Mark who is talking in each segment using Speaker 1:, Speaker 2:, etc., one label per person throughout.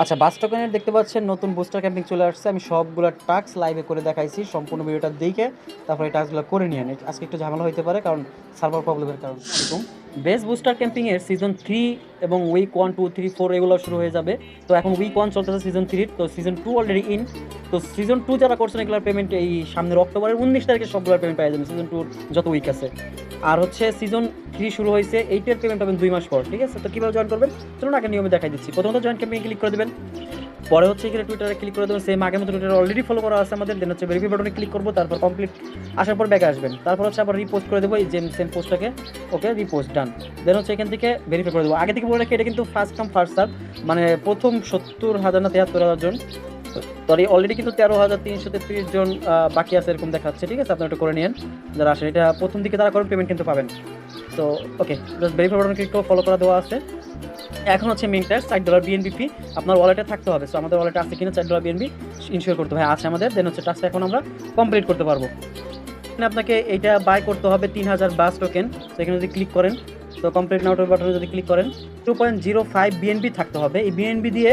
Speaker 1: আচ্ছা, বাস টোকেনের দেখতে পাচ্ছেন নতুন বুস্টার ক্যাম্পিং চলে আসছে। আমি সবগুলা টাস্ক লাইভে করে দেখাইছি। সম্পূর্ণ ভিডিওটা দেখে তারপরে এই টাস্কগুলো করে নিয়েন। আজকে একটু ঝামেলা হইতে পারে কারণ সার্ভার প্রবলেমের কারণে। এরকম বেস বুস্টার ক্যাম্পিং এর সিজন 3 এবং উইক 1 2 3 4 এগুলো শুরু হয়ে যাবে। তো এখন উইক 1 চলতেছে সিজন 3, তো সিজন 2 অলরেডি ইন। তো সিজন 2 যারা করছেন এগুলোর পেমেন্ট এই সামনের অক্টোবরের 19 তারিখে সবগুলোর পেমেন্ট পেয়ে যাবেন, সিজন 2 যত উইক আছে। আর হচ্ছে সিজন 3 শুরু হয়েছে, এইটার পেমেন্ট পাবেন 2 মাস পর। ঠিক আছে, তো কীভাবে জয়েন করবেন চলুন আগে নিয়মে দেখাই দিচ্ছি। প্রথমত জয়েন ক্যাম্পিং ক্লিক করে দেবেন, পরে হচ্ছে এখানে টুইটারে ক্লিক করে দেবেন, সেম আগের মতো টুইটারে অলরেডি ফলো করা আছে আমাদের। দেন হচ্ছে ভেরিফাই বাটনে ক্লিক করবো, তারপর কমপ্লিট আসার পর ব্যাকে আসবেন, তারপর হচ্ছে আবার রিপোস্ট করে দেবো এই যে সেম পোস্টটাকে। ওকে, রিপোস্ট ডান। দেন হচ্ছে এখান থেকে ভেরিফাই করে দেবো। আগে থেকে বলে রাখি এটা কিন্তু ফার্স্ট কাম ফার্স্ট সার্ভ, মানে প্রথম 70,000 না 73,000 জন, সরি অলরেডি কিন্তু 13,333 জন বাকি আছে এরকম দেখাচ্ছে। ঠিক আছে, আপনারা এটা করে নিন যারা আসেন, এটা প্রথম দিকে তারা করেন পেমেন্ট কিন্তু পাবেন। তো ওকে, জাস্ট ভেরিফাই বাটনে ক্লিক করে ফলো করা দেওয়া আছে। এখন হচ্ছে মেইন ট্যাক্স $60 বিএনবি ফি আপনার ওয়ালেটে থাকতে হবে। সো আমাদের ওয়ালেটে আছে কিনা $60 বিএনবি ইনশিওর করতে হবে, আছে আমাদের। দেন হচ্ছে টাস্কটা এখন আমরা কমপ্লিট করতে পারবো। আপনাকে এইটা বাই করতে হবে 3000 বাস টোকেন। তো এখানে যদি ক্লিক করেন, তো কমপ্লিট নাও বাটনে যদি ক্লিক করেন 2.05 বিএনবি থাকতে হবে। এই বিএনবি দিয়ে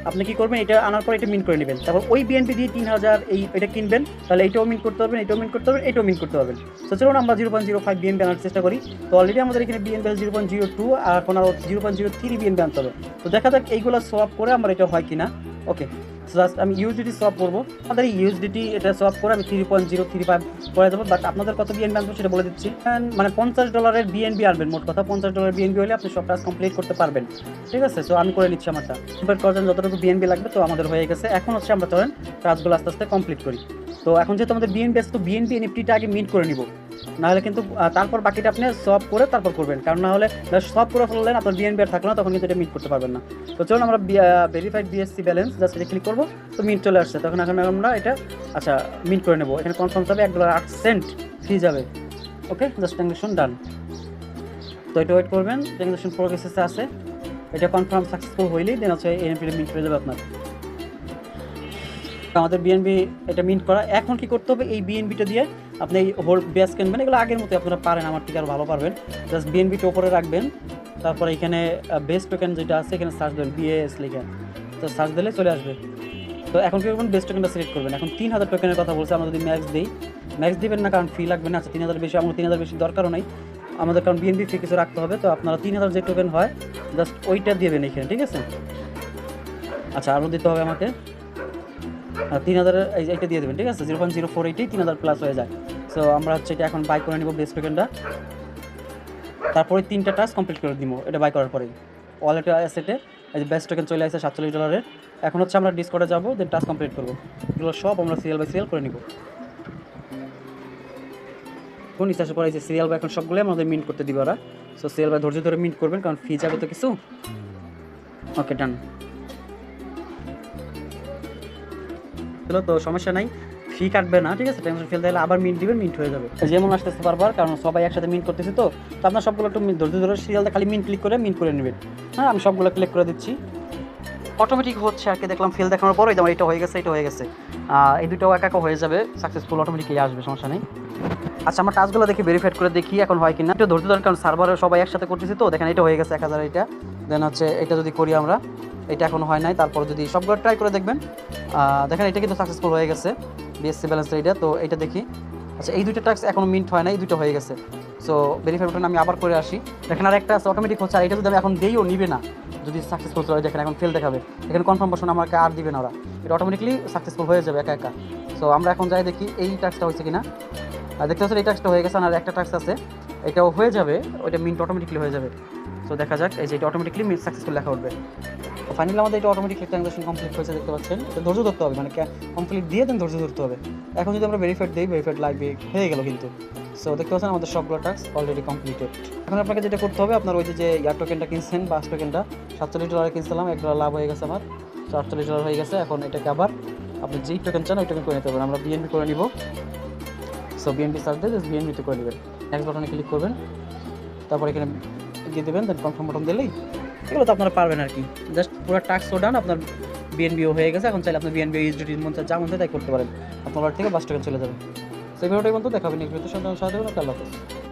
Speaker 1: আপনি কি করবেন, এটা আনার পর এটা মিন্ট করে নেবেন, তারপর ওই বিএনপি দিয়ে 3000 এটা কিনবেন, তাহলে এইটাও মিন্ট করতে পারবেন, এটাও মিন্ট করতে পারবেন, এটাও মিন্ট করতে পারবেন। তো চলুন আমরা 0.05 বিএনবি আনার চেষ্টা করি। তো অলরেডি আমাদের এখানে বিএনপি 0.02, আর এখন আর 0.03 বিএনপি আনতে হবে। তো দেখা যাক এইগুলো সোয়াপ করে আমার এটা হয় কিনা। ওকে, জাস্ট আমি ইউএসডিটি সোয়াপ করবো। আমাদের এই ইউএসডিটি এটা সোয়াপ করে আমি 3.035 করে দেবো। বাট আপনাদের কত বিএনবি আনবো সেটা বলে দিচ্ছি। মানে $50 বিএনবি আনবেন, মোট কথা $50 বিএনবি হলে আপনি সব কাজ কমপ্লিট করতে পারবেন। ঠিক আছে, সো আমি করে নিচ্ছি আমারটা। কমপ্লিট করার জন্য যতটুকু বিএনবি লাগবে তো আমাদের হয়ে গেছে। এখন হচ্ছে আমরা চলেন কাজগুলো আস্তে আস্তে কমপ্লিট করি। তো এখন যেহেতু আমাদের বিএনবি আছে, তো বিএনবি এনএফটিটা আগে মিট করে নিব, নাহলে কিন্তু তারপর বাকিটা আপনি সব করে তারপর করবেন। কারণ না হলে সব করে ফেললেন আপনার বিএনবি আর থাকলো না, তখন কিন্তু এটা মিট করতে পারবেন না। তো চলুন আমরা ভেরিফাইড বিএসসি ব্যালেন্স জাস্ট এটা ক্লিক করবো, তো মিট চলে আসছে। তখন এখন আমরা এটা আচ্ছা মিট করে নেবো। এখানে কনফার্ম যাবে $1.08 ফি যাবে। ওকে, জাস্ট ট্রানজাকশন ডান। তো এটা ওয়েট করবেন, ট্রানজাকশন প্রসেসে আছে, এটা কনফার্ম সাকসেসফুল হইলেই দেন হচ্ছে এনএফটি মিট হয়ে যাবে আপনার। আমাদের বিএনবি এটা মিন্ট করা। এখন কি করতে হবে, এই বিএনবিটা দিয়ে আপনি এই হোল বেস কিনবেন, এগুলো আগের মতো আপনারা পারেন, আমার থেকে আর ভালো পারবেন। জাস্ট বিএনবিটা উপরে রাখবেন, তারপরে এখানে বেস টোকেন যেটা আছে এখানে সার্চ দেবেন বিএস লিখে, তো সার্চ দিলে চলে আসবে। তো এখন কি করবেন, বেস টোকেনটা সিলেক্ট করবেন। এখন 3000 টোকেনের কথা বলছে, আমরা যদি ম্যাক্স দিই, ম্যাক্স দিবেন না কারণ ফি লাগবে না। আচ্ছা 3000 বেশি, আমরা 3000 বেশি দরকারও নাই আমাদের, কারণ বিএনবি ফি কিছু রাখতে হবে। তো আপনারা 3000 যে টোকেন হয় জাস্ট ওইটা দিবেন এখানে। ঠিক আছে, আচ্ছা আরও দিতে হবে আমাকে 3000 এইটা দিয়ে দেবেন। ঠিক আছে, 0.048 3000 প্লাস হয়ে যায়। সো আমরা হচ্ছে এটা এখন বাই করে নিব বেস টোকেনটা, তারপরে 3টা টাস্ক কমপ্লিট করে দিব। এটা বাই করার পরেই ওয়ালেটে অ্যাসেটে এই যে বেস টোকেন চলে আসছে $47। এখন হচ্ছে আমরা ডিসকর্ডে যাবো, দেন টাস্ক কমপ্লিট করবো। এগুলো সব আমরা সিরিয়াল বাই সিরিয়াল করে নিব। কোন ইচ্ছা পরে যে সিরিয়াল বাই এখন সবগুলো আমাদের মিন্ট করতে দিব ওরা। সো সিরিয়াল বাই ধৈর্য ধরে মিন্ট করবেন, কারণ ফি যাবে তো কিছু। ওকে ডান, তো সমস্যা নাই, ফি কাটবে না। ঠিক আছে, টেনশন ফেল দিলে আবার মিন্ট দিবেন, মিন্ট হয়ে যাবে। যেমন আসতেছে বারবার, কারণ সবাই একসাথে মিন্ট করতেছে। তো আপনার সবগুলো একটু ধৈর্য ধরে সিরিয়ালটা খালি মিন্ট ক্লিক করে মিন্ট করে নেবেন। হ্যাঁ, আমি সবগুলো ক্লিক করে দিচ্ছি, অটোমেটিক হচ্ছে আর কি। দেখলাম ফেল দেখানোর পরে আমার এটা হয়ে গেছে, এটা হয়ে গেছে। এই দুটোও একা একা হয়ে যাবে, সাকসেসফুল অটোমেটিকলি আসবে, সমস্যা নেই। আচ্ছা আমরা টাস্কগুলো দেখি ভেরিফাইড করে দেখি এখন হয় কিনা। একটু ধৈর্য ধরে, কারণ সার্ভারে সবাই একসাথে করতেছি। তো দেখেন এটা হয়ে গেছে 1000। এটা দেন হচ্ছে এটা যদি করি আমরা, এটা এখন হয় নাই, তারপর যদি সবগুলো ট্রাই করে দেখবেন, দেখেন এটা কিন্তু সাকসেসফুল হয়ে গেছে বিএসসি ব্যালেন্স এইটা। তো এটা দেখি, আচ্ছা এই দুটো টাস্ক এখনো মিন্ট হয় না, এই দুটো হয়ে গেছে। সো ভেরিফাই বাটন আমি আবার করে আসি, দেখেন আর একটা আছে অটোমেটিক হচ্ছে। আর এটা যদি আমি এখন দিইও নিবে না, যদি সাকসেসফুল হয় দেখেন এখন ফেল দেখাবে। এখানে কনফার্ম বসুন, আমাকে আর দিবে না ওরা, এটা অটোমেটিকলি সাকসেসফুল হয়ে যাবে একা একা। সো আমরা এখন যাই দেখি এই টাস্কটা হয়েছে কিনা। দেখতে পাচ্ছেন এই টাস্কটা হয়ে গেছে, আর একটা টাস্ক আছে এটাও হয়ে যাবে, ওইটা মিন্ট অটোমেটিকলি হয়ে যাবে। সো দেখা যাক, এই যে এটা অটোমেটিকলি সাকসেসফুল লেখা উঠবে। তো ফাইনালি আমাদের এটা অটোমেটিকলি ট্রানজাকশন কমপ্লিট হয়েছে, দেখতে পাচ্ছেন। এটা ধৈর্য ধরতে হবে, মানে কমপ্লিট দিয়ে দেন ধৈর্য ধরতে হবে। এখন যদি আমরা ভেরিফাইড দিই, ভেরিফাইড লাগবে, হয়ে গেল কিন্তু। সো দেখতে পাচ্ছেন আমাদের সবগুলো টাস্ক অলরেডি কমপ্লিটেড। এখন আপনাকে যেটা করতে হবে, আপনার ওই যে ইয়ার টোকেনটা কিনছেন, বাস টোকেনটা $47 কিনছিলাম, $1 লাভ হয়ে গেছে আমার, $48 হয়ে গেছে। এখন এটাকে আবার আপনি যেই টোকেন চান ওই টোকেন করে নিতে পারবেন। আমরা বিএনবি করে নিব। সো বিএনবি সার্চ দিয়ে জাস্ট বিএনবিতে করে নেবেন, নেক্সট বাটনে ক্লিক করবেন, তারপর এখানে দিয়ে দেবেন, দেন কনফার্ম বাটন দিলেই এগুলো তো আপনারা পারবেন আর কি। জাস্ট পুরো টাস্কও ডান, আপনার বিএনবিও হয়ে গেছে। এখন চাইলে আপনার বিএনবি ইউএসডিটি মন যা মন তাই করতে পারেন, আপনার থেকে বাস টোকেন চলে যাবে। সেই ভিডিওটাই বন্ধু দেখাবেন নেক্সট ভিডিওতে। সাথে আল্লাহ হাফেজ।